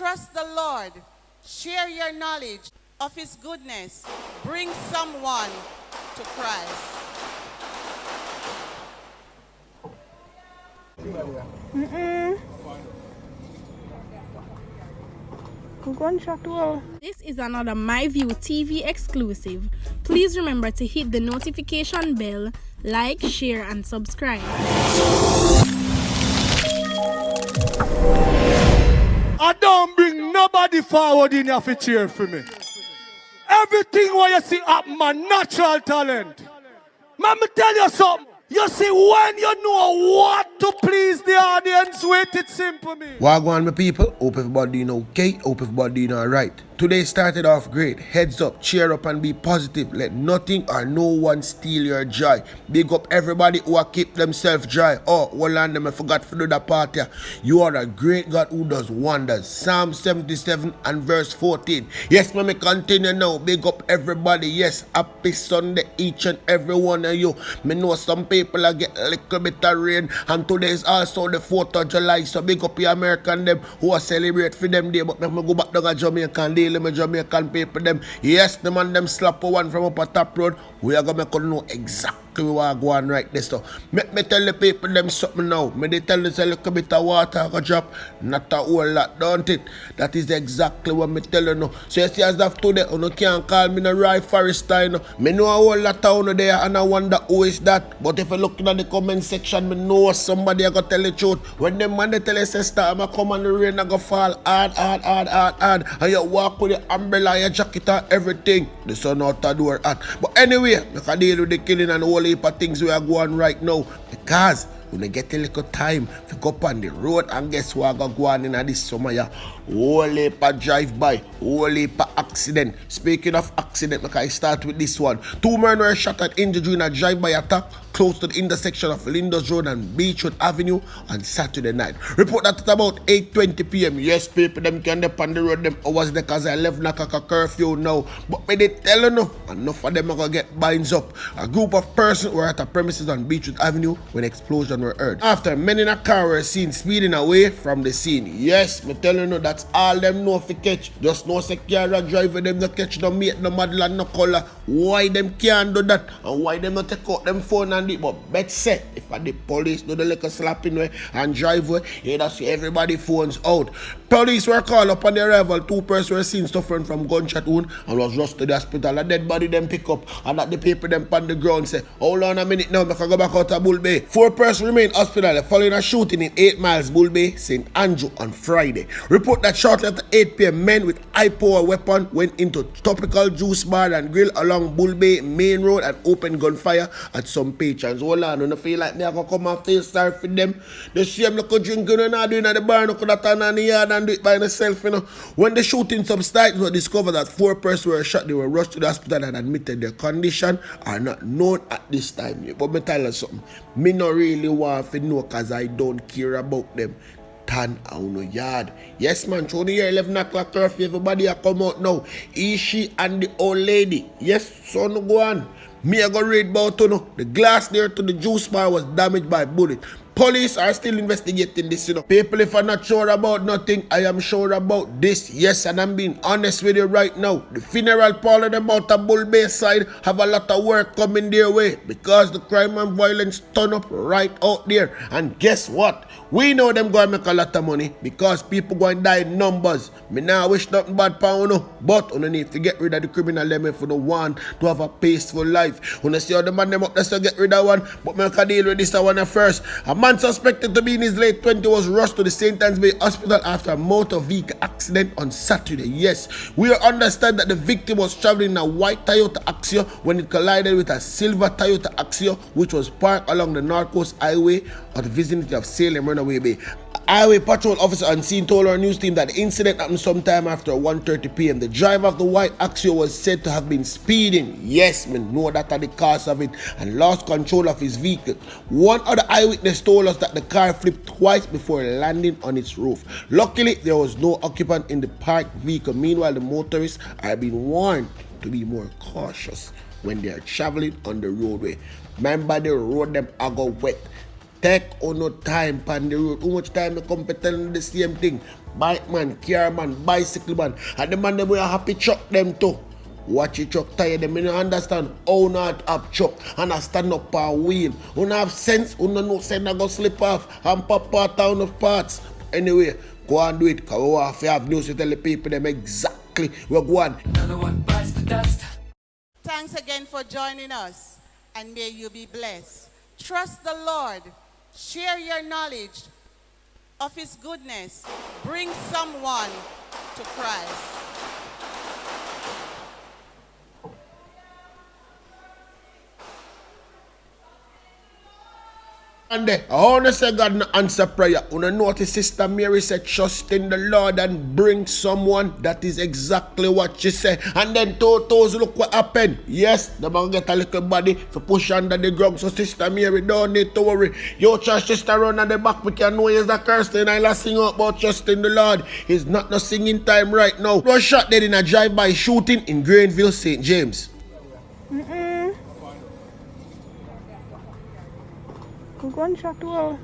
Trust the Lord. Share your knowledge of His goodness. Bring someone to Christ. This is another MyView TV exclusive. Please remember to hit the notification bell, like, share, and subscribe. I don't bring nobody forward in here to cheer for me. Everything what you see happen, my natural talent. Let me tell you something. You see, when you know what to please the audience with, it's simple, me. Wagwan, my people. Hope everybody doing okay. Hope everybody doing alright. Today started off great. Heads up, cheer up and be positive. Let nothing or no one steal your joy. Big up everybody who are keep themselves dry. Oh, hold on, them I forgot to do that part here. You are a great God who does wonders. Psalm 77 and verse 14. Yes, me continue now. Big up everybody. Yes, happy Sunday each and every one of you. Me know some people are get a little bit of rain, and today is also the 4th of July. So big up your American them who are celebrate for them day. But let me go back to Jamaican day. My Jamaican people them. Yes, the man them slap one from up a top road. We are gonna make you know exactly what I go on right there. So make me tell the people them something now. Me they tell us a little bit of water go drop, not a whole lot, don't it? That is exactly what me tell you now. So you see as of today, you can't call me no Roy Forest style. Me know a whole lot of you there and I wonder who is that. But if you look in the comment section, me know somebody I go tell the truth. When them man they tell you say start, I'ma come and the rain I go fall hard. And you walk with your umbrella, your jacket and everything. The sun out the door hot. But anyway, I can deal with the killing and the whole heap of things we are going right now. Because when I get a little time to go up on the road and guess what I go on in this summer, yeah. Whole heap of drive-by, whole heap of accident. Speaking of accident, I start with this one. 2 men were shot and injured during a drive-by attack close to the intersection of Lindos Road and Beachwood Avenue on Saturday night. Report that at about 8:20 p.m. Yes, people, them can dip on the road, them hours there because 11 o'clock a curfew now. But when they tell you no, enough of them are going to get binds up. A group of persons were at a premises on Beachwood Avenue when explosion were heard. After men in a car were seen speeding away from the scene. Yes, me tell you no, that's all them know if catch. Just no secure driver them no catch, no mate, no model and no color. Why them can't do that? And why them not take out them phone and it? But bet set, if the police do the little slapping way and drive way, you just see everybody phones out. Police were called up on the arrival. 2 persons were seen suffering from gunshot wound and was rushed to the hospital. A dead body them pick up and that the people them on the ground say, hold on a minute now, I can go back out of Bull Bay. 4 persons remain hospital following a shooting in 8 Miles Bull Bay, St. Andrew on Friday. Report that shortly after 8 p.m. men with high power weapon went into Tropical Juice Bar and Grill along Bull Bay Main Road and opened gunfire at some patrons. Hold on, don't feel like me I can come and feel sorry for them. The same look drinking and not doing at the bar, no could have turn on the yard and do it by themselves, you know. When the shooting subsided, it was discovered that 4 persons were shot. They were rushed to the hospital and admitted their condition are not known at this time. But me tell you something, me not really want to know because I don't care about them. Tan on no yard. Yes, man, through the year 11 o'clock curfew, everybody a come out now. He, she, and the old lady. Yes, so no go on. Me I go read about you know. The glass near to the juice bar was damaged by bullet. Police are still investigating this, you know. People, if I'm not sure about nothing, I am sure about this. Yes, and I'm being honest with you right now. The funeral parlor them out of Bull Bay side have a lot of work coming their way because the crime and violence turn up right out there. And guess what? We know them going to make a lot of money because people going to die in numbers. Me now wish nothing bad for you, but you need to get rid of the criminal them if you don't want to have a peaceful life. When you see how the man them up there to get rid of one, but me can deal with this one first. A man suspected to be in his late 20s was rushed to the St. Anne's Bay Hospital after a motor vehicle accident on Saturday. Yes, we understand that the victim was traveling in a white Toyota Axio when it collided with a silver Toyota Axio which was parked along the North Coast Highway at the vicinity of Salem Runaway Bay. Highway patrol officer on scene told our news team that the incident happened sometime after 1:30 p.m. The driver of the white Axio was said to have been speeding. Yes, we know that at the cause of it and lost control of his vehicle. One other eyewitness told us that the car flipped twice before landing on its roof. Luckily, there was no occupant in the parked vehicle. Meanwhile, the motorists are being warned to be more cautious when they are traveling on the roadway. Remember, the road them are go wet. Take on no time on the road. How much time you come to tell them the same thing? Bike man, car man, bicycle man. And the man them will happy truck them too. Watch your truck tire them. You don't understand how not have truck and I stand up a wheel. You don't have sense, you don't know sense I go slip off and pop out down of parts. Anyway, go and do it. Cause if you have news to tell the people them exactly where go on. Another one bites the dust. Thanks again for joining us, and may you be blessed. Trust the Lord. Share your knowledge of His goodness. Bring someone to Christ. And I want to say God no answer prayer. Una notice Sister Mary said, trust in the Lord and bring someone. That is exactly what she said. And then toes look what happened. Yes, the man get a little body to push under the ground. So Sister Mary don't need to worry. Your church sister run at the back. We can know he's a Kirsten. I'll sing out about trust in the Lord. It's not no singing time right now. No shot dead in a drive-by shooting in Greenville, St. James. Gunshot well.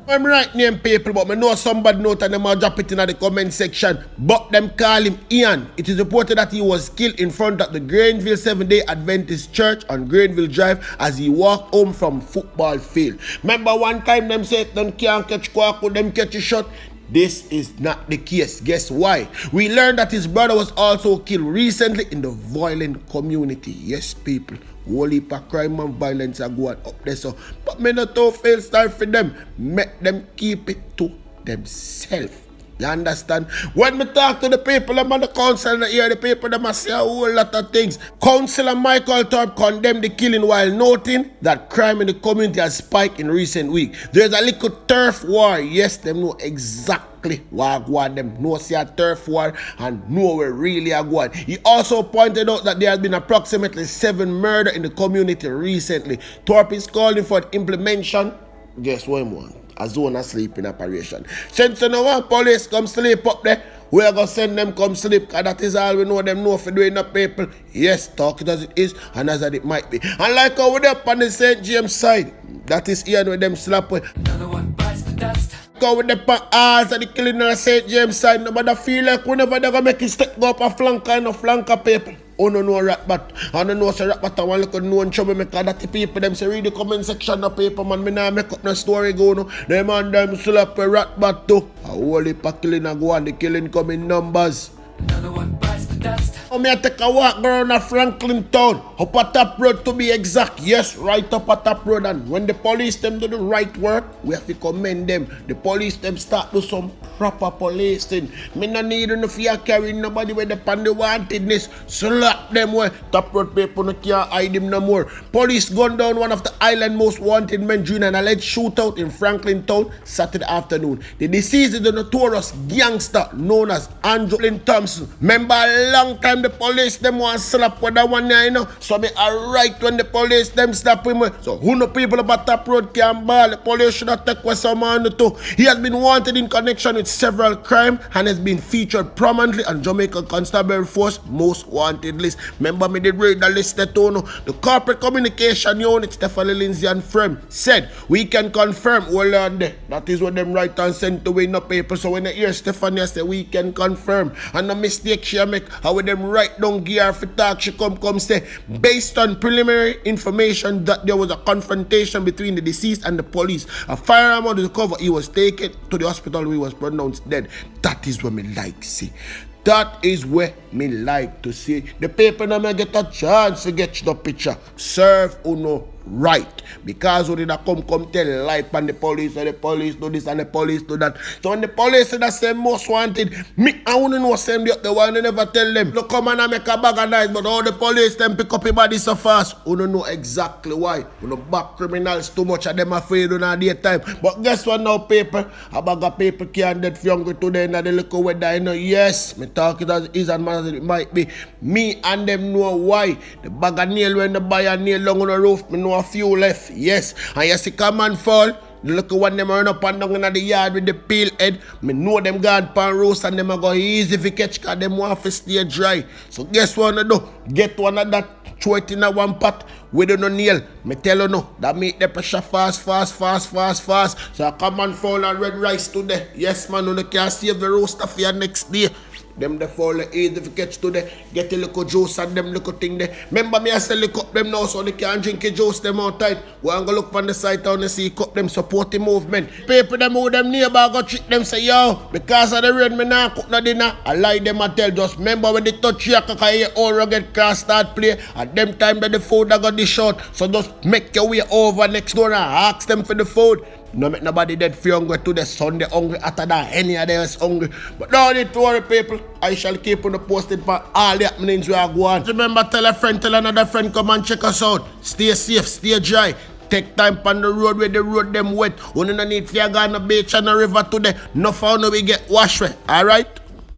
I'm right name people, but I know somebody note and them drop it in the comment section. But them call him Ian. It is reported that he was killed in front of the Greenville Seventh-day Adventist Church on Greenville Drive as he walked home from football field. Remember one time them said them can't catch quack, them catch a shot. This is not the case. Guess why? We learned that his brother was also killed recently in the violent community. Yes, people. Whole heap of crime and violence are going up there. So, but me not to fail start for them. Make them keep it to themselves. You understand? When me talk to the people, I'm on the council and hear the people, they must say a whole lot of things. Councillor Michael Thorpe condemned the killing while noting that crime in the community has spiked in recent weeks. There's a little turf war. Yes, them know exactly what them know see a turf war and know where really are going. He also pointed out that there has been approximately 7 murders in the community recently. Thorpe is calling for implementation. Guess what, man? A zone of sleeping operation. Since you know one police come sleep up there, we are going to send them come sleep, because that is all we know them know for doing the people. Yes, talk it as it is and as it might be. And like how we're up on the St. James side, that is here with them Slapweh. Another one bites the dust. Go with the pass and the killing on the St. James side, nobody feel like whenever they're going to make it step go up a flanker and a flanker people. Oh no no rat bat. I don't know so rat bat I want to look at no one trouble make that the people them say read the comment section of paper man. Me nah make up no story go no. Them and them slap a rat bat too. A whole heap of killing a go and the killing come in numbers. Another one bites the dust. Me I take a walk around a FranklinTown, up a top road to be exact. Yes, right up a top road. And when the police them do the right work, we have to commend them. The police them start do some proper policing. Me no need no fear carrying nobody with the pan the wantedness. Slap them where top road people no can't hide him no more. Police gunned down one of the island most wanted men during an alleged shootout in FranklinTown Saturday afternoon. The deceased is the notorious gangster known as Andrew Thompson. Remember a long time the police them want slap with that one you know. So me alright when the police them stop him. So who know people about top road can ball. The police should have taken some man too. He has been wanted in connection with several crimes and has been featured prominently on Jamaica Constabulary Force most wanted list. Remember me did read the list that you know. The corporate communication unit Stephanie Lindsay and Frem said we can confirm hold on there. That is what them write and send to win the paper. So when you hear Stephanie say we can confirm and the mistake she make how with them write down gear for talk she come say based on preliminary information that there was a confrontation between the deceased and the police. A firearm under the cover, he was taken to the hospital where he was pronounced dead. That is what me like see. That is where me like to see. The paper now may get a chance to get the picture. Serve uno right. Because when they come tell lie and the police and the police do this and the police do that. So when the police say that same most wanted, me I wanna know same the one they never tell them. Look come and make a bag of nice, but all the police them pick up your body so fast. You don't know exactly why. You know back criminals too much of them afraid on a daytime. But guess what now paper? A bag of paper can't dead for younger today and they look weather you know. Yes, me talk it as it is and as it might be. Me and them know why. The bag of nail when they buy a nail long on the roof, me know a few left. Yes, and you see come and fall. The little one them run up and down in the yard with the peel head. Me know them gone pan roast and them a go easy if you catch cause them want to stay dry. So guess what I do? Get one of that, throw it in a one pot with no nail. Me tell you no, that make the pressure fast. So I come and fall and red rice today. Yes man, you can save the roaster for your next day. Them the fall easy if you catch today. Get a little juice and them little thing there. Remember me I sell the cup them now so they can't drink the juice them out tight. We ain't gonna look on the site and see cup them support the movement. People them who them neighbor go trick them say yo, because of the rain me nah cook no dinner. I lie them I tell just remember when they touch your cock and your all rugged car start play. At them time that the food I got dish out. So just make your way over next door and ask them for the food. No make nobody dead for hungry to the Sunday hungry after that any of them is hungry. But don't need to worry people. I shall keep on the posted for all the happenings we are going. Remember tell a friend, tell another friend come and check us out. Stay safe, stay dry. Take time on the road where the road them wet. We don't need to go on the beach and the river today. No fun we get washed. Alright?